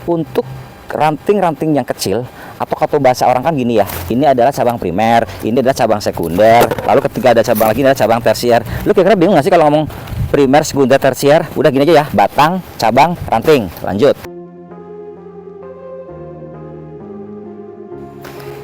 untuk ranting-ranting yang kecil, atau kalau bahasa orang kan gini ya, ini adalah cabang primer, ini adalah cabang sekunder, lalu ketika ada cabang lagi ini adalah cabang tersier. Lu kira-kira bingung nggak sih kalau ngomong primer, sekunder, tersier? Udah gini aja ya, batang, cabang, ranting. Lanjut.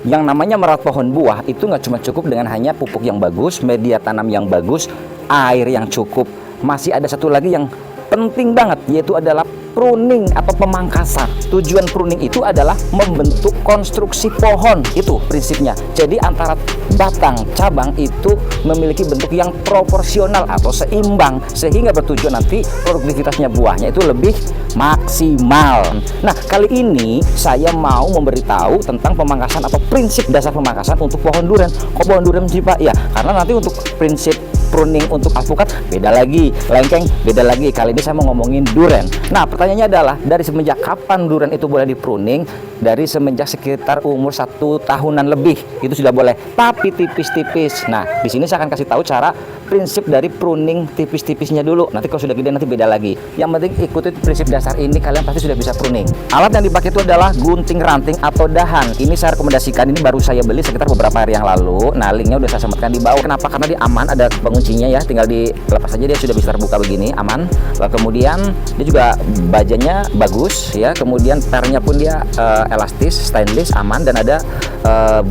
Yang namanya merawat pohon buah itu nggak cuma cukup dengan hanya pupuk yang bagus, media tanam yang bagus, air yang cukup. Masih ada satu lagi yang penting banget, yaitu adalah pruning atau pemangkasan. Tujuan pruning itu adalah membentuk konstruksi pohon, itu prinsipnya. Jadi antara batang, cabang itu memiliki bentuk yang proporsional atau seimbang, sehingga bertujuan nanti produktivitasnya buahnya itu lebih maksimal. Nah, kali ini saya mau memberitahu tentang pemangkasan atau prinsip dasar pemangkasan untuk pohon durian. Kok pohon durian sih Pak? Ya, karena nanti untuk prinsip pruning untuk alpukat beda lagi, lengkeng beda lagi. Kali ini saya mau ngomongin durian. Nah, pertanyaannya adalah dari semenjak kapan durian itu boleh dipruning? Dari semenjak sekitar umur 1 tahunan lebih itu sudah boleh, tapi tipis-tipis. Nah, di sini saya akan kasih tahu cara prinsip dari pruning tipis-tipisnya dulu. Nanti kalau sudah gede nanti beda lagi. Yang penting ikuti prinsip dasar ini, kalian pasti sudah bisa pruning. Alat yang dipakai itu adalah gunting ranting atau dahan. Ini saya rekomendasikan, ini baru saya beli sekitar beberapa hari yang lalu. Nah, linknya udah saya sematkan di bawah. Kenapa? Karena dia aman, ada penguncinya ya, tinggal dilepas aja dia sudah bisa terbuka begini, aman. Lalu kemudian dia juga bajanya bagus ya, kemudian pernya pun dia elastis, stainless, aman, dan ada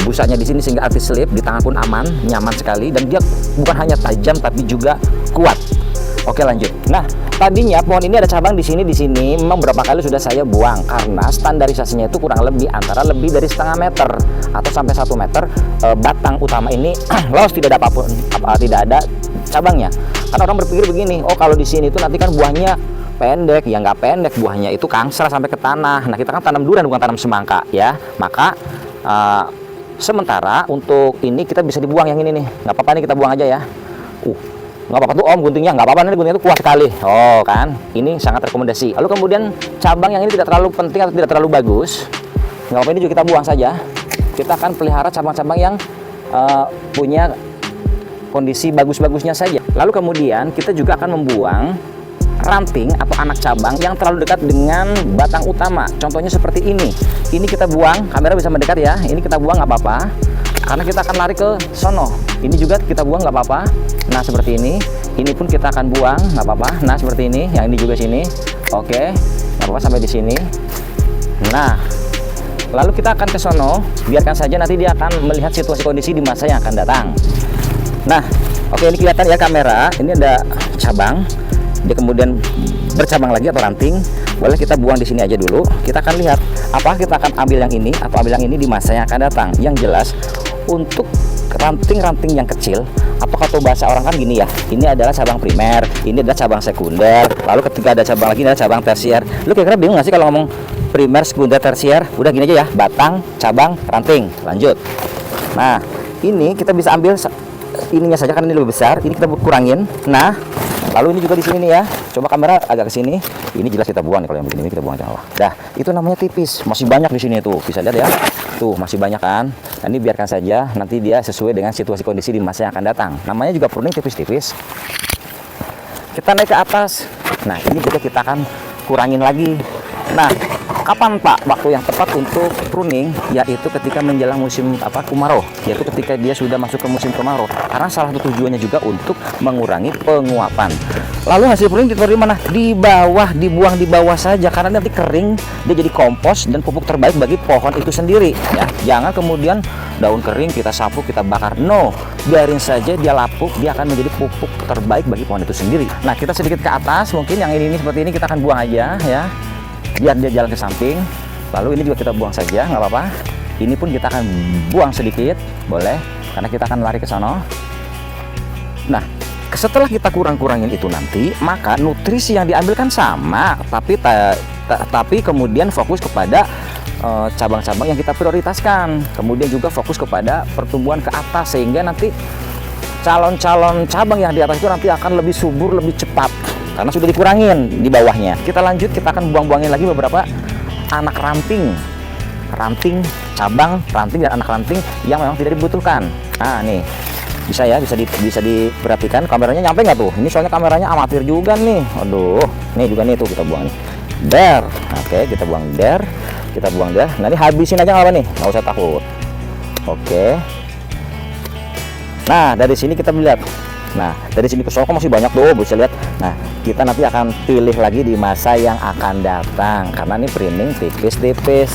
busanya di sini sehingga anti slip, di tangan pun aman, nyaman sekali, dan dia bukan hanya tajam tapi juga kuat. Oke, lanjut. Nah, tadinya pohon ini ada cabang di sini, memang beberapa kali sudah saya buang karena standarisasinya itu kurang lebih antara lebih dari setengah meter atau sampai 1 meter. Batang utama ini lolos, tidak ada apapun, tidak ada cabangnya. Karena orang berpikir begini, oh kalau di sini itu nanti kan buahnya pendek. Ya nggak pendek, buahnya itu kangsra sampai ke tanah. Nah, kita kan tanam durian bukan tanam semangka ya. Maka sementara untuk ini kita bisa dibuang yang ini nih, nggak apa-apa nih, kita buang aja ya. Nggak apa-apa tuh Om, guntingnya nggak apa-apa nih, guntingnya itu kuat sekali. Oh kan, ini sangat rekomendasi. Lalu kemudian cabang yang ini tidak terlalu penting atau tidak terlalu bagus, nggak apa-apa, ini juga kita buang saja. Kita akan pelihara cabang-cabang yang punya kondisi bagus-bagusnya saja. Lalu kemudian kita juga akan membuang ranting atau anak cabang yang terlalu dekat dengan batang utama. Contohnya seperti ini. Ini kita buang, kamera bisa mendekat ya. Ini kita buang nggak apa-apa, karena kita akan lari ke sono. Ini juga kita buang nggak apa-apa. Nah, seperti ini. Ini pun kita akan buang nggak apa-apa. Nah, seperti ini. Yang ini juga sini. Oke, nggak apa-apa sampai di sini. Nah, lalu kita akan ke sono. Biarkan saja, nanti dia akan melihat situasi kondisi di masa yang akan datang. Nah, oke, ini kelihatan ya kamera. Ini ada cabang. Dia kemudian bercabang lagi atau ranting. Boleh kita buang di sini aja dulu. Kita akan lihat apa kita akan ambil yang ini atau ambil yang ini di masa yang akan datang. Yang jelas untuk ranting-ranting yang kecil, atau kalau bahasa orang kan gini ya, ini adalah cabang primer, ini adalah cabang sekunder, lalu ketika ada cabang lagi ini adalah cabang tersier. Lu kira-kira bingung nggak sih kalau ngomong primer, sekunder, tersier? Udah gini aja ya, batang, cabang, ranting. Lanjut. Nah, ini kita bisa ambil ininya saja karena ini lebih besar, ini kita kurangin. Nah, lalu ini juga di sini nih ya. Coba kamera agak ke sini. Ini jelas kita buang nih, kalau yang begini kita buang aja. Dah, itu namanya tipis. Masih banyak di sini tuh. Bisa lihat ya. Tuh, masih banyak kan. Nah, ini biarkan saja, nanti dia sesuai dengan situasi kondisi di masa yang akan datang. Namanya juga pruning tipis-tipis. Kita naik ke atas. Nah, ini juga kita akan kurangin lagi. Nah, kapan Pak waktu yang tepat untuk pruning? Yaitu ketika menjelang musim kemarau, yaitu ketika dia sudah masuk ke musim kemarau. Karena salah satu tujuannya juga untuk mengurangi penguapan. Lalu hasil pruning ditaruh di mana? Di bawah, dibuang di bawah saja, karena nanti kering, dia jadi kompos dan pupuk terbaik bagi pohon itu sendiri ya. Jangan kemudian daun kering kita sapu, kita bakar. No, biarin saja dia lapuk, dia akan menjadi pupuk terbaik bagi pohon itu sendiri. Nah, kita sedikit ke atas, mungkin yang ini seperti ini kita akan buang aja ya, biar dia jalan ke samping. Lalu ini juga kita buang saja, nggak apa-apa. Ini pun kita akan buang sedikit, boleh, karena kita akan lari ke sana. Nah, setelah kita kurang-kurangin itu nanti, maka nutrisi yang diambil kan sama, tapi kemudian fokus kepada cabang-cabang yang kita prioritaskan. Kemudian juga fokus kepada pertumbuhan ke atas, sehingga nanti calon-calon cabang yang di atas itu nanti akan lebih subur, lebih cepat, karena sudah dikurangin di bawahnya. Kita lanjut, kita akan buang-buangin lagi beberapa anak ranting, cabang, ranting, dan anak ranting yang memang tidak dibutuhkan. Nah, nih bisa ya, bisa diperhatikan. Kameranya nyampe nggak tuh? Ini soalnya kameranya amatir juga nih. Aduh, nih juga nih tuh kita buang nih. Der. Oke, kita buang der. Kita buang der. Nah, ini habisin aja nggak apa nih, nggak usah takut. Oke. Nah, dari sini kita lihat. Nah, dari sini ke Soko masih banyak tuh, bisa lihat. Nah, kita nanti akan pilih lagi di masa yang akan datang karena ini pruning tipis-tipis.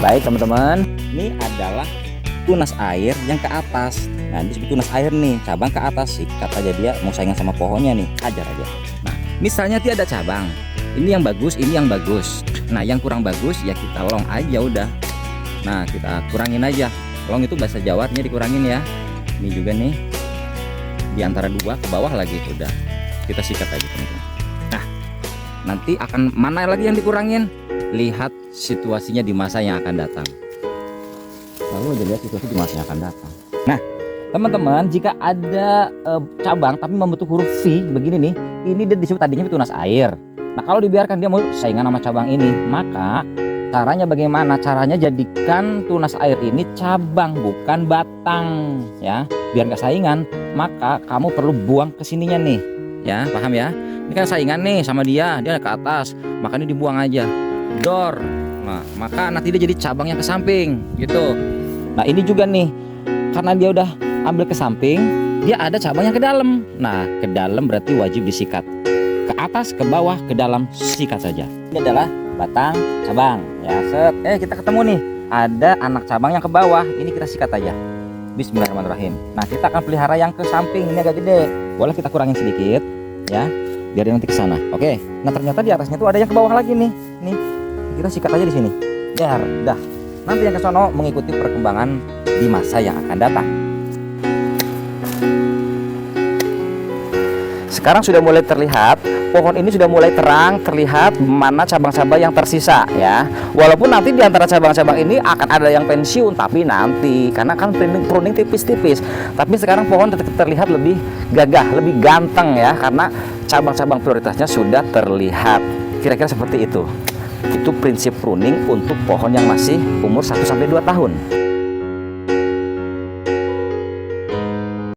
Baik teman-teman, ini adalah tunas air yang ke atas. Nah, disebut tunas air nih, cabang ke atas, sikat aja dia mau saingan sama pohonnya nih, hajar aja. Nah, misalnya dia ada cabang, ini yang bagus, ini yang bagus. Nah, yang kurang bagus ya kita long aja udah. Nah, kita kurangin aja. Long itu bahasa Jawanya dikurangin ya. Ini juga nih di antara dua ke bawah lagi, udah kita sikat aja teman-teman. Nah, nanti akan mana lagi yang dikurangin, lihat situasinya di masa yang akan datang. Lalu aja lihat situasi di masa yang akan datang. Nah teman-teman, jika ada cabang tapi membentuk huruf V begini nih, ini dia disebut tadinya tunas air. Nah, kalau dibiarkan dia mau saingan sama cabang ini, maka caranya bagaimana? Caranya jadikan tunas air ini cabang bukan batang ya, biar nggak saingan. Maka kamu perlu buang ke sininya nih ya, paham ya? Ini kan saingan nih sama dia ke atas, makanya dibuang aja dor. Nah, maka nanti dia jadi cabang yang ke samping gitu. Nah, ini juga nih, karena dia udah ambil ke samping, dia ada cabang yang ke dalam. Nah, ke dalam berarti wajib disikat, ke atas, ke bawah, ke dalam, sikat saja. Ini adalah batang cabang ya, set. Kita ketemu nih, ada anak cabang yang ke bawah, ini kita sikat aja. Bismillahirrahmanirrahim. Nah, kita akan pelihara yang ke samping, ini agak gede, boleh kita kurangin sedikit ya, biar dia nanti ke sana. Oke. Nah, ternyata di atasnya tuh ada yang ke bawah lagi nih. Nih, kita sikat aja di sini. Biar dah. Nanti yang ke sono mengikuti perkembangan di masa yang akan datang. Sekarang sudah mulai terlihat, pohon ini sudah mulai terang, terlihat mana cabang-cabang yang tersisa ya. Walaupun nanti di antara cabang-cabang ini akan ada yang pensiun, tapi nanti karena kan pruning tipis-tipis. Tapi sekarang pohon terlihat lebih gagah, lebih ganteng ya, karena cabang-cabang prioritasnya sudah terlihat. Kira-kira seperti itu. Itu prinsip pruning untuk pohon yang masih umur 1-2 tahun.